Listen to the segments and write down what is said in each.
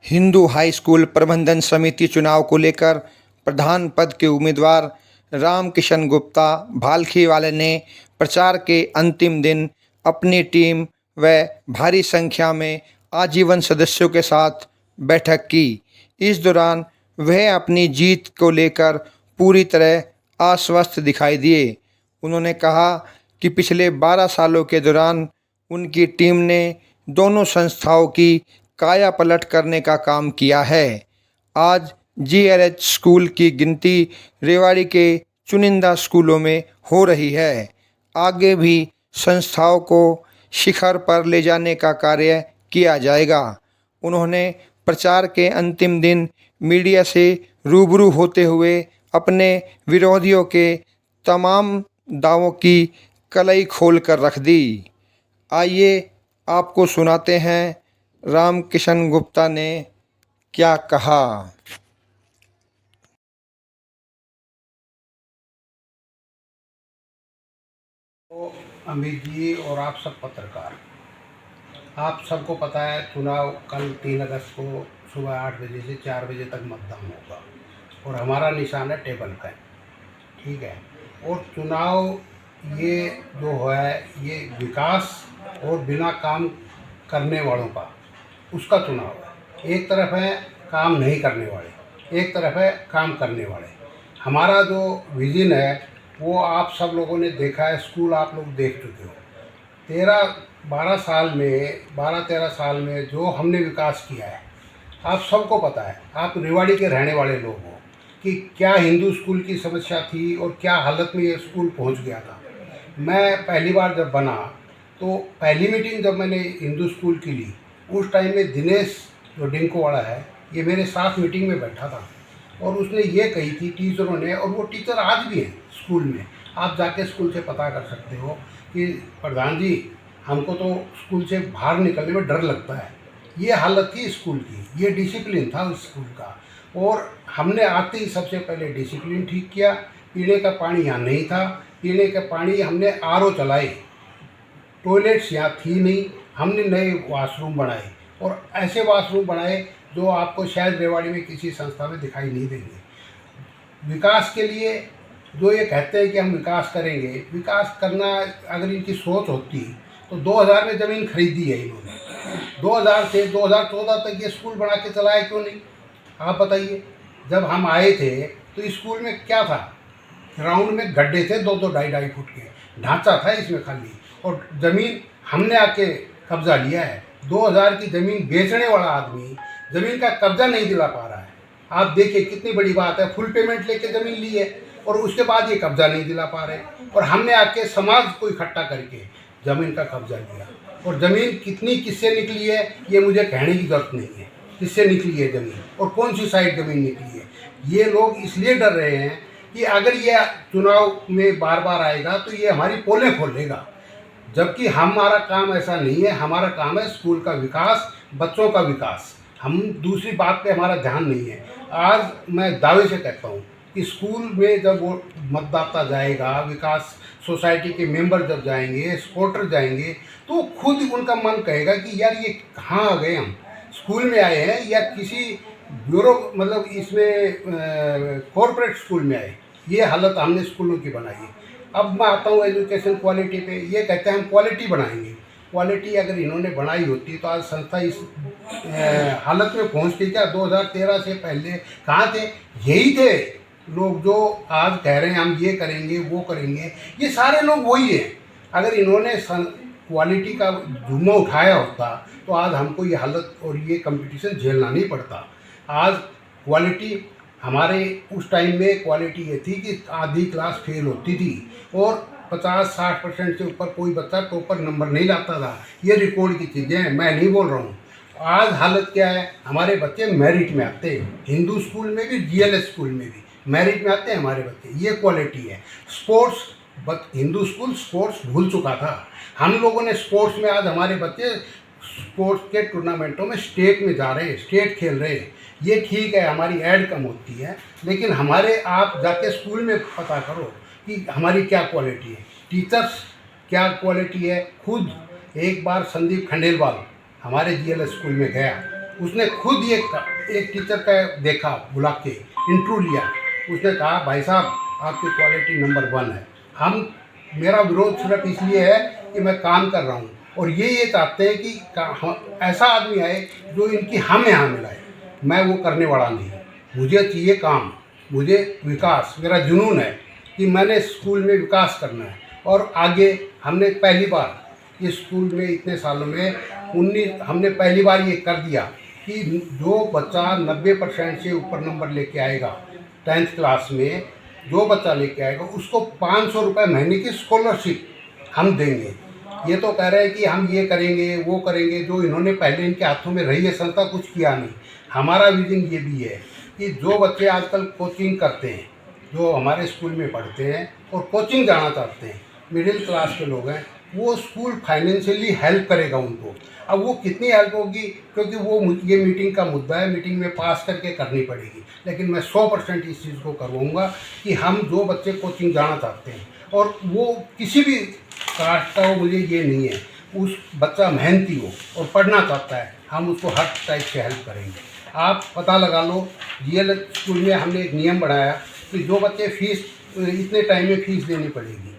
Hindu high school प्रबंधन समिति चुनाव को लेकर प्रधान पद के उम्मीदवार रामकिशन गुप्ता भालखीवाले ने प्रचार के अंतिम दिन अपनी टीम व भारी संख्या में आजीवन सदस्यों के साथ बैठक की। इस दौरान वह अपनी जीत को लेकर पूरी तरह आश्वस्त दिखाई दिए। उन्होंने कहा कि पिछले 12 सालों के दौरान उनकी टीम ने दोनों संस्थाओं की काया पलट करने का काम किया है। आज जीएलएच स्कूल की गिनती रेवाड़ी के चुनिंदा स्कूलों में हो रही है। आगे भी संस्थाओं को शिखर पर ले जाने का कार्य किया जाएगा। उन्होंने प्रचार के अंतिम दिन मीडिया से रूबरू होते हुए अपने विरोधियों के तमाम दावों की कलई खोल कर रख दी। आइए आपको सुनाते हैं रामकिशन गुप्ता ने क्या कहा। तो अमित जी और आप सब पत्रकार, आप सबको पता है चुनाव कल 3 अगस्त को सुबह 8 बजे से 4 बजे तक मतदान होगा और हमारा निशान है टेबल फैन। ठीक है। और चुनाव ये जो है ये विकास और बिना काम करने वालों का उसका चुनाव है। एक तरफ है काम नहीं करने वाले, एक तरफ है काम करने वाले। हमारा जो विजन है वो आप सब लोगों ने देखा है, स्कूल आप लोग देख चुके हो। 12-13 साल में जो हमने विकास किया है आप सबको पता है। आप रेवाड़ी के रहने वाले लोग हो कि क्या हिंदू स्कूल की समस्या थी और क्या हालत में ये स्कूल पहुंच गया था। मैं पहली बार जब बना तो पहली मीटिंग जब मैंने हिंदू स्कूल की ली उस टाइम में दिनेश जो डिंको वाला है ये मेरे साथ मीटिंग में बैठा था और उसने ये कही थी टीचरों ने, और वो टीचर आज भी हैं स्कूल में, आप जाके स्कूल से पता कर सकते हो कि प्रधान जी हमको तो स्कूल से बाहर निकलने में डर लगता है। ये हालत थी स्कूल की, ये डिसिप्लिन था उस स्कूल का। और हमने आते ही सबसे पहले डिसिप्लिन ठीक किया। पीने का पानी यहाँ नहीं था, पीने का पानी हमने आरओ चलाए, टॉयलेट्स यहाँ थी नहीं, हमने नए वाशरूम बनाए और ऐसे वाशरूम बनाए जो आपको शायद रेवाड़ी में किसी संस्था में दिखाई नहीं देंगे। विकास के लिए जो ये कहते हैं कि हम विकास करेंगे, विकास करना अगर इनकी सोच होती तो 2000 में ज़मीन खरीदी है इन्होंने। 2000 से 2014 तक ये स्कूल बना के चलाया क्यों नहीं, आप बताइए। जब हम आए थे तो स्कूल में क्या था, ग्राउंड में गड्ढे थे 2-2 ढाई फुट के, ढांचा था इसमें खाली, और ज़मीन हमने आके कब्जा लिया है। 2000 की ज़मीन बेचने वाला आदमी ज़मीन का कब्जा नहीं दिला पा रहा है। आप देखिए कितनी बड़ी बात है, फुल पेमेंट लेके ज़मीन ली है और उसके बाद ये कब्जा नहीं दिला पा रहे, और हमने आके समाज को इकट्ठा करके ज़मीन का कब्जा लिया। और ज़मीन कितनी किससे निकली है ये मुझे कहने की ज़रूरत नहीं है, किससे निकली है ज़मीन और कौन सी साइड ज़मीन निकली है। ये लोग इसलिए डर रहे हैं कि अगर ये चुनाव में बार बार आएगा तो ये हमारी पोलें खोलेगा, जबकि हमारा काम ऐसा नहीं है। हमारा काम है स्कूल का विकास, बच्चों का विकास। हम दूसरी बात पे हमारा ध्यान नहीं है। आज मैं दावे से कहता हूँ कि स्कूल में जब वो मतदाता जाएगा, विकास सोसाइटी के मेंबर जब जाएंगे, सपोर्टर जाएंगे, तो खुद उनका मन कहेगा कि यार ये कहाँ आ गए, हम स्कूल में आए हैं या किसी ब्यूरो मतलब इसमें कॉरपोरेट स्कूल में आए। ये हालत हमने स्कूलों की बनाई है। अब मैं आता हूँ एजुकेशन क्वालिटी पे। ये कहते हैं हम क्वालिटी बनाएंगे। क्वालिटी अगर इन्होंने बनाई होती तो आज संस्था इस हालत में पहुँचती क्या? 2013 से पहले कहाँ थे? यही थे लोग जो आज कह रहे हैं हम ये करेंगे वो करेंगे। ये सारे लोग वही हैं। अगर इन्होंने क्वालिटी का जुम्मा उठाया होता तो आज हमको ये हालत और ये कंपटीशन झेलना नहीं पड़ता। आज क्वालिटी हमारे उस टाइम में क्वालिटी ये थी कि आधी क्लास फेल होती थी और 50-60% से ऊपर कोई बच्चा टॉपर नंबर नहीं लाता था। ये रिकॉर्ड की चीज़ें हैं, मैं नहीं बोल रहा हूँ। आज हालत क्या है, हमारे बच्चे मेरिट में आते हैं, हिंदू स्कूल में भी जीएलएस स्कूल में भी मेरिट में आते हैं हमारे बच्चे। ये क्वालिटी है। स्पोर्ट्स, हिंदू स्कूल स्पोर्ट्स भूल चुका था। हम लोगों ने स्पोर्ट्स में आज हमारे बच्चे स्पोर्ट्स के टूर्नामेंटों में स्टेट में जा रहे हैं, स्टेट खेल रहे हैं। ये ठीक है, हमारी ऐड कम होती है, लेकिन हमारे आप जाके स्कूल में पता करो कि हमारी क्या क्वालिटी है, टीचर्स क्या क्वालिटी है। खुद एक बार संदीप खंडेलवाल हमारे जीएलएस स्कूल में गया उसने खुद ये एक टीचर का देखा, बुला के इंटरव्यू लिया। उसने कहा भाई साहब आपकी क्वालिटी नंबर 1 है। मेरा विरोध सिर्फ इसलिए है कि मैं काम कर रहा हूँ और ये चाहते हैं कि ऐसा आदमी आए जो इनकी हम यहाँ मिलाए। मैं वो करने वाला नहीं। मुझे चाहिए काम, मुझे विकास, मेरा जुनून है कि मैंने स्कूल में विकास करना है। और आगे हमने पहली बार इस स्कूल में इतने सालों में हमने पहली बार ये कर दिया कि जो बच्चा 90% से ऊपर नंबर लेके आएगा 10th क्लास में, जो बच्चा लेके आएगा उसको 500 रुपये महीने की स्कॉलरशिप हम देंगे। ये तो कह रहे हैं कि हम ये करेंगे वो करेंगे, जो इन्होंने पहले इनके हाथों में रही है संस्था, कुछ किया नहीं। हमारा विजन ये भी है कि जो बच्चे आजकल कोचिंग करते हैं, जो हमारे स्कूल में पढ़ते हैं और कोचिंग जाना चाहते हैं, मिडिल क्लास के लोग हैं, वो स्कूल फाइनेंशियली हेल्प करेगा उनको। अब वो कितनी हेल्प होगी, क्योंकि वो ये मीटिंग का मुद्दा है, मीटिंग में पास करके करनी पड़ेगी। लेकिन मैं 100% इस चीज़ को करवाऊँगा कि हम जो बच्चे कोचिंग जाना चाहते हैं और वो किसी भी कास्ट का हो, मुझे ये नहीं है, उस बच्चा मेहनती हो और पढ़ना चाहता है, हम उसको हर टाइप से हेल्प करेंगे। आप पता लगा लो, GL स्कूल में हमने एक नियम बनाया कि जो बच्चे फीस इतने टाइम में फ़ीस देनी पड़ेगी।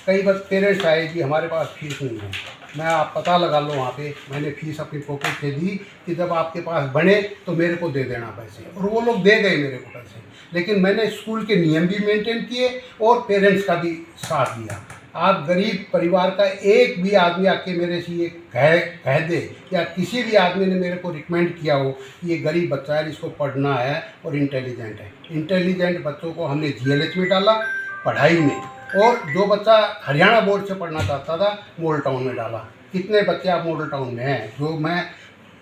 कई बार पेरेंट्स आए कि हमारे पास फीस नहीं है, मैं आप पता लगा लो वहाँ पे मैंने फ़ीस अपनी पॉकेट से दी कि जब आपके पास बने तो मेरे को दे देना पैसे, और वो लोग दे गए मेरे को पैसे। लेकिन मैंने स्कूल के नियम भी मेंटेन किए और पेरेंट्स का भी साथ दिया। आप गरीब परिवार का एक भी आदमी आके मेरे से ये कह दे, या किसी भी आदमी ने मेरे को रिकमेंड किया हो कि ये गरीब बच्चा है, इसको पढ़ना है और इंटेलिजेंट है। इंटेलिजेंट बच्चों को हमने GLH में डाला पढ़ाई में, और जो बच्चा हरियाणा बोर्ड से पढ़ना चाहता था मॉडल टाउन में डाला। कितने बच्चे आप मॉडल टाउन में हैं जो मैं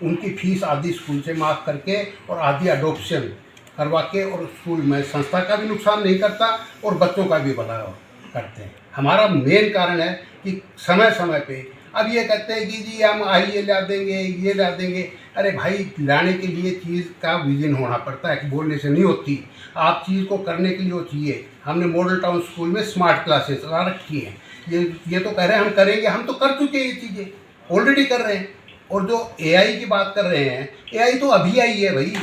उनकी फ़ीस आधी स्कूल से माफ़ करके और आधी अडोप्शन करवा के, और स्कूल में संस्था का भी नुकसान नहीं करता और बच्चों का भी भला करते हैं। हमारा मेन कारण है कि समय समय पे अब ये कहते हैं कि जी हम ये ला देंगे, ये ला देंगे। अरे भाई, लाने के लिए चीज़ का विजन होना पड़ता है, बोलने से नहीं होती। आप चीज़ को करने के लिए वो चाहिए। हमने मॉडल टाउन स्कूल में स्मार्ट क्लासेस ला रखी हैं। ये तो कह रहे हैं हम करेंगे, हम तो कर चुके हैं, ये चीज़ें ऑलरेडी कर रहे हैं। और जो AI की बात कर रहे हैं, AI तो अभी आई है भाई,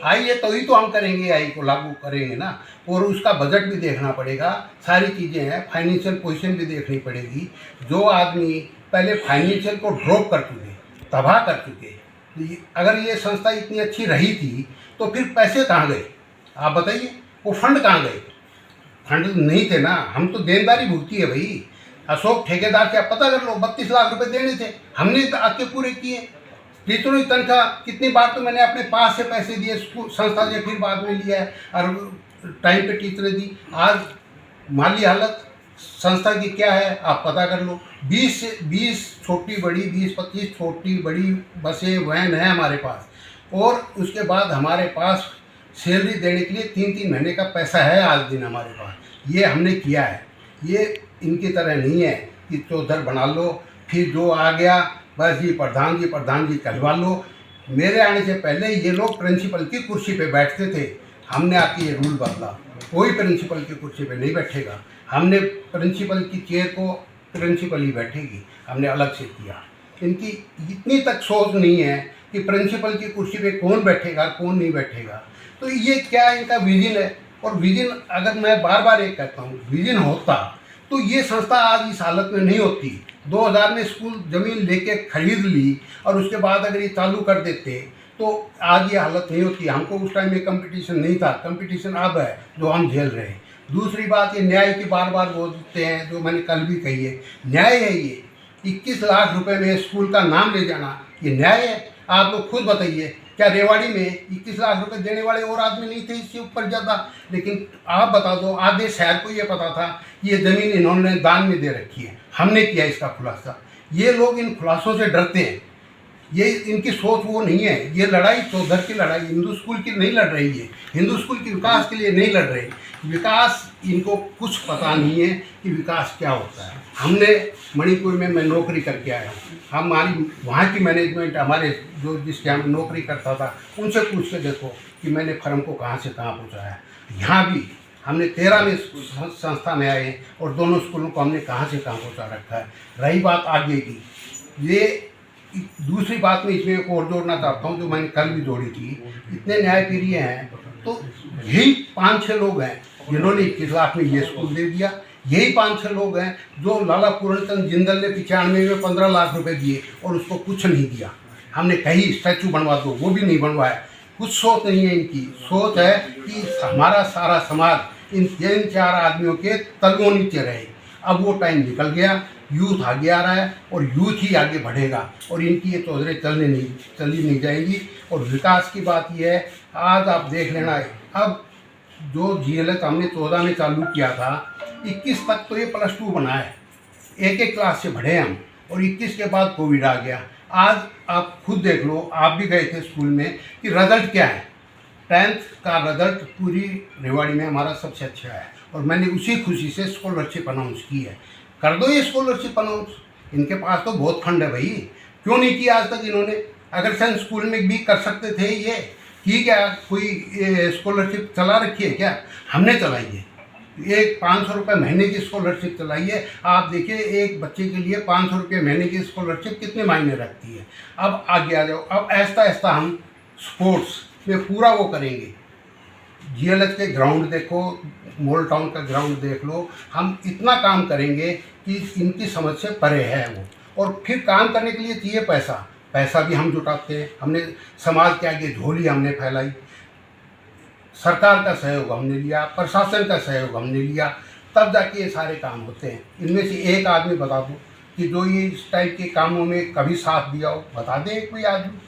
आई है तो ही तो हम करेंगे, AI को लागू करेंगे ना। और उसका बजट भी देखना पड़ेगा, सारी चीज़ें हैं, फाइनेंशियल पोजीशन भी देखनी पड़ेगी। जो आदमी पहले फाइनेंशियल को ड्रॉप कर चुके, तबाह कर चुके, अगर ये संस्था इतनी अच्छी रही थी तो फिर पैसे कहाँ गए आप बताइए? वो फंड कहाँ गए? फंड नहीं थे ना, हम तो देनदारी भुगती है भाई। अशोक ठेकेदार के आप पता कर लो, 32 लाख रुपए देने थे, हमने आके पूरे किए। टीचरों की तनख्वाह कितनी बार तो मैंने अपने पास से पैसे दिए, संस्था से फिर बाद में लिया है और टाइम पे टीचरें दी। आज माली हालत संस्था की क्या है आप पता कर लो। 20 छोटी बड़ी, 20-25 छोटी बड़ी बसें, वैन है हमारे पास, और उसके बाद हमारे पास सैलरी देने के लिए 3-3 महीने का पैसा है आज दिन हमारे पास। ये हमने किया है। ये इनकी तरह नहीं है कि चौधर बना लो फिर जो आ गया बस जी प्रधान जी कहलवा लो। मेरे आने से पहले ये लोग प्रिंसिपल की कुर्सी पे बैठते थे, हमने आके ये रूल बदला, कोई प्रिंसिपल की कुर्सी पे नहीं बैठेगा। हमने प्रिंसिपल की चेयर को प्रिंसिपल ही बैठेगी, हमने अलग से किया। इनकी इतनी तक सोच नहीं है कि प्रिंसिपल की कुर्सी पे कौन बैठेगा कौन नहीं बैठेगा। तो ये क्या इनका विजन है? और विजन, अगर मैं बार बार एक कहता हूँ, विजन होता तो ये संस्था आज इस हालत में नहीं होती। 2000 में स्कूल ज़मीन लेके खरीद ली और उसके बाद अगर ये चालू कर देते तो आज ये हालत नहीं होती। हमको उस टाइम में कंपटीशन नहीं था, कंपटीशन अब है जो हम झेल रहे हैं। दूसरी बात, ये न्याय की बार बार बोलते हैं, जो मैंने कल भी कही है, न्याय है ये। 21 लाख रुपए में स्कूल का नाम ले जाना, ये न्याय है? आप लोग खुद बताइए, क्या रेवाड़ी में 21 लाख रुपए देने वाले और आदमी नहीं थे इससे ऊपर ज़्यादा? लेकिन आप बता दो, आधे शहर को ये पता था ये ज़मीन इन्होंने दान में दे रखी है, हमने किया इसका खुलासा। ये लोग इन खुलासों से डरते हैं, ये इनकी सोच वो नहीं है। ये लड़ाई चौधर की लड़ाई हिंदू स्कूल की नहीं लड़ रही है, हिंदू स्कूल के विकास के लिए नहीं लड़ रही। विकास, इनको कुछ पता नहीं है कि विकास क्या होता है। हमने मणिपुर में मैं नौकरी करके आया हूँ, हमारी वहाँ की मैनेजमेंट, हमारे जो जिसके हम नौकरी करता था उनसे पूछ के देखो कि मैंने फर्म को कहाँ से कहाँ पहुँचाया। यहाँ भी हमने 13 में संस्था में आए और दोनों स्कूलों को हमने कहाँ से कहाँ पहुँचा रखा है। रही बात आगे की, ये दूसरी बात में इसमें एक और जोड़ना चाहता हूँ, जो मैंने कल भी जोड़ी थी। इतने न्यायप्रिय हैं, तो यही 5-6 लोग हैं जिन्होंने 21 लाख में ये स्कूल दे दिया। यही 5-6 लोग हैं जो लाला पूर्णचंद जिंदल ने 95 में 15 लाख रुपए दिए और उसको कुछ नहीं दिया। हमने कहीं स्टैचू बनवा दो, वो भी नहीं बनवाया। कुछ सोच नहीं है इनकी। सोच है कि हमारा सारा समाज इन 3-4 आदमियों के तलवों नीचे रहे। अब वो टाइम निकल गया, यूथ आगे आ रहा है और यूथ ही आगे बढ़ेगा और इनकी ये चौधरी चली नहीं जाएगी। और विकास की बात ये है, आज आप देख लेना, अब जो GLS हमने 14 में चालू किया था, 21 तक तो ये +2 बना है, एक क्लास से बढ़े हम, और 21 के बाद कोविड आ गया। आज आप खुद देख लो, आप भी गए थे स्कूल में, कि रिजल्ट क्या है। 10th का रिजल्ट पूरी रेवाड़ी में हमारा सबसे अच्छा है और मैंने उसी खुशी से स्कॉलरशिप अनाउंस की है। कर दो ये स्कॉलरशिप अनाउंस, इनके पास तो बहुत फंड है भाई, क्यों नहीं किया आज तक इन्होंने? अगर सन स्कूल में भी कर सकते थे ये, ठीक है, कोई स्कॉलरशिप चला रखी है क्या? हमने चलाई है। एक 500 रुपये महीने की स्कॉलरशिप चलाई है। आप देखिए, एक बच्चे के लिए 500 रुपये महीने की स्कॉलरशिप कितने मायने रखती है। अब आगे आ जाओ, अब ऐसा ऐसा हम स्पोर्ट्स में पूरा वो करेंगे। GLS के ग्राउंड देखो, मॉल टाउन का ग्राउंड देख लो, हम इतना काम करेंगे कि इनकी समझ से परे है वो। और फिर काम करने के लिए चाहिए पैसा, पैसा भी हम जुटाते हैं। हमने समाज के आगे झोली हमने फैलाई, सरकार का सहयोग हमने लिया, प्रशासन का सहयोग हमने लिया, तब जाके ये सारे काम होते हैं। इनमें से एक आदमी बता दो कि जो ये इस टाइप के कामों में कभी साथ दिया हो, बता दे कोई आदमी।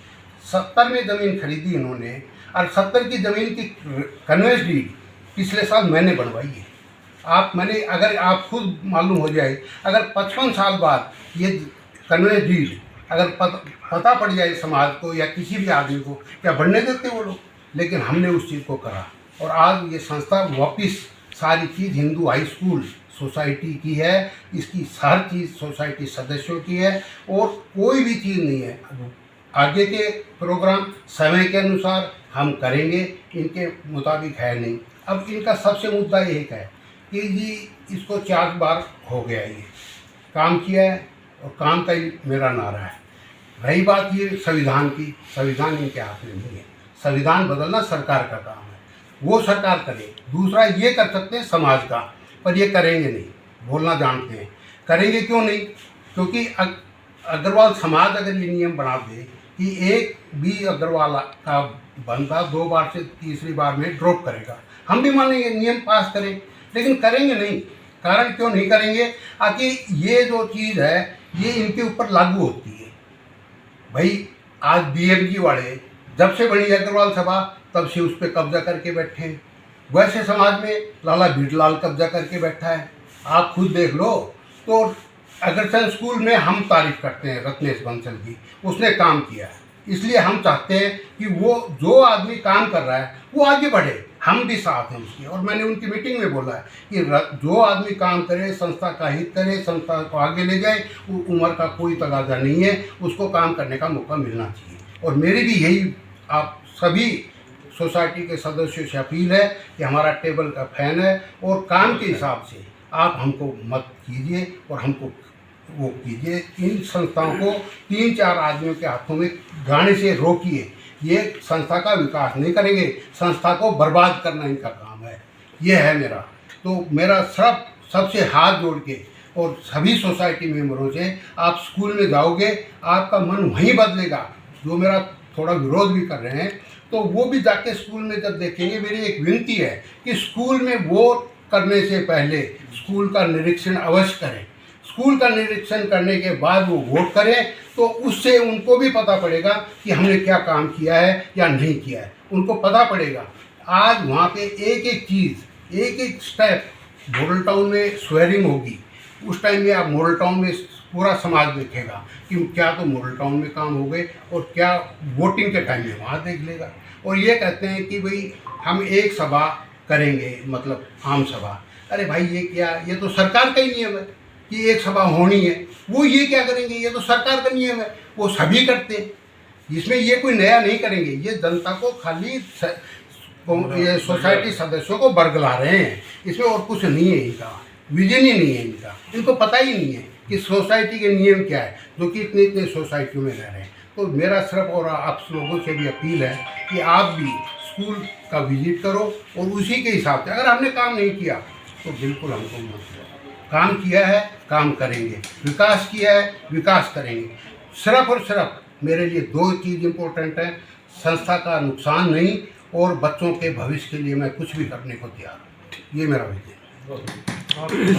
70 में ज़मीन खरीदी इन्होंने, और 70 की ज़मीन की कन्वेंस डीड पिछले साल मैंने बनवाई है। अगर आप खुद मालूम हो जाए, अगर 55 साल बाद ये कन्वेंस डीड अगर पता पड़ जाए समाज को या किसी भी आदमी को, क्या बढ़ने देते वो लोग? लेकिन हमने उस चीज़ को करा और आज ये संस्था वापिस सारी चीज़ हिंदू हाई स्कूल सोसाइटी की है। इसकी हर चीज़ सोसाइटी सदस्यों की है और कोई भी चीज़ नहीं है। आगे के प्रोग्राम समय के अनुसार हम करेंगे, इनके मुताबिक है नहीं। अब इनका सबसे मुद्दा एक है कि जी इसको 4 बार हो गया, ये काम किया है और काम का ही मेरा नारा है। रही बात ये संविधान की, संविधान इनके हाथ में नहीं है। संविधान बदलना सरकार का काम है, वो सरकार करे। दूसरा ये कर सकते हैं समाज का, पर ये करेंगे नहीं, बोलना जानते हैं। करेंगे क्यों नहीं? क्योंकि अग्रवाल समाज अगर ये नियम बना दे कि एक भी अग्रवाल का बंदा 2 बार से तीसरी बार में ड्रॉप करेगा, हम भी मानेंगे, नियम पास करें, लेकिन करेंगे नहीं। कारण क्यों नहीं करेंगे? ताकि ये जो चीज़ है ये इनके ऊपर लागू होती है। भाई आज BMG वाले जब से बनी अग्रवाल सभा तब से उस पर कब्जा करके बैठे हैं। वैसे समाज में लाला भीडलाल कब्जा करके बैठा है, आप खुद देख लो। तो अग्रसेन स्कूल में हम तारीफ करते हैं रत्नेश बंसल की, उसने काम किया है। इसलिए हम चाहते हैं कि वो जो आदमी काम कर रहा है वो आगे बढ़े, हम भी साथ हैं उसके। और मैंने उनकी मीटिंग में बोला है कि जो आदमी काम करे, संस्था का हित करे, संस्था को आगे ले जाए, वो उम्र का कोई तगादा नहीं है, उसको काम करने का मौका मिलना चाहिए। और मेरी भी यही आप सभी सोसाइटी के सदस्यों से अपील है कि हमारा टेबल का फैन है और काम के हिसाब से आप हमको मत कीजिए और हमको वो कीजिए। इन संस्थाओं को 3-4 आदमियों के हाथों में गाने से रोकिए। ये संस्था का विकास नहीं करेंगे, संस्था को बर्बाद करना इनका काम है। ये है मेरा, तो मेरा सबसे हाथ जोड़ के और सभी सोसाइटी मेंबरों से, आप स्कूल में जाओगे आपका मन वहीं बदलेगा। जो मेरा थोड़ा विरोध भी कर रहे हैं तो वो भी जाके स्कूल में जब देखेंगे, मेरी एक विनती है कि स्कूल में वोट करने से पहले स्कूल का निरीक्षण अवश्य करें। स्कूल का निरीक्षण करने के बाद वो वोट करें, तो उससे उनको भी पता पड़ेगा कि हमने क्या काम किया है या नहीं किया है, उनको पता पड़ेगा। आज वहाँ पे एक एक चीज़, एक एक स्टेप, मॉडल टाउन में स्वेरिंग होगी, उस टाइम में आप मॉडल टाउन में पूरा समाज देखेगा कि क्या तो मॉडल टाउन में काम हो गए और क्या वोटिंग के टाइम में वहाँ देख लेगा। और ये कहते हैं कि भाई हम एक सभा करेंगे, मतलब आम सभा। अरे भाई ये क्या, ये तो सरकार का ही नियम है कि एक सभा होनी है, वो ये क्या करेंगे? ये तो सरकार का नियम है, वो सभी करते हैं। इसमें ये कोई नया नहीं करेंगे, ये जनता को खाली ये सोसाइटी सदस्यों को बरगला रहे हैं। इसमें और कुछ नहीं है, इनका विजन ही नहीं है, इनको पता ही नहीं है कि सोसाइटी के नियम क्या है, जो कि इतने इतने सोसाइटियों में रह रहे हैं। तो मेरा सिर्फ और आप लोगों से भी अपील है कि आप भी स्कूल का विजिट करो और उसी के हिसाब से, अगर हमने काम नहीं किया तो बिल्कुल हमको मत करो। काम किया है, काम करेंगे, विकास किया है, विकास करेंगे। सिर्फ और सिर्फ मेरे लिए दो चीज़ इम्पोर्टेंट है, संस्था का नुकसान नहीं और बच्चों के भविष्य के लिए मैं कुछ भी करने को तैयार हूँ। ये मेरा विजन है।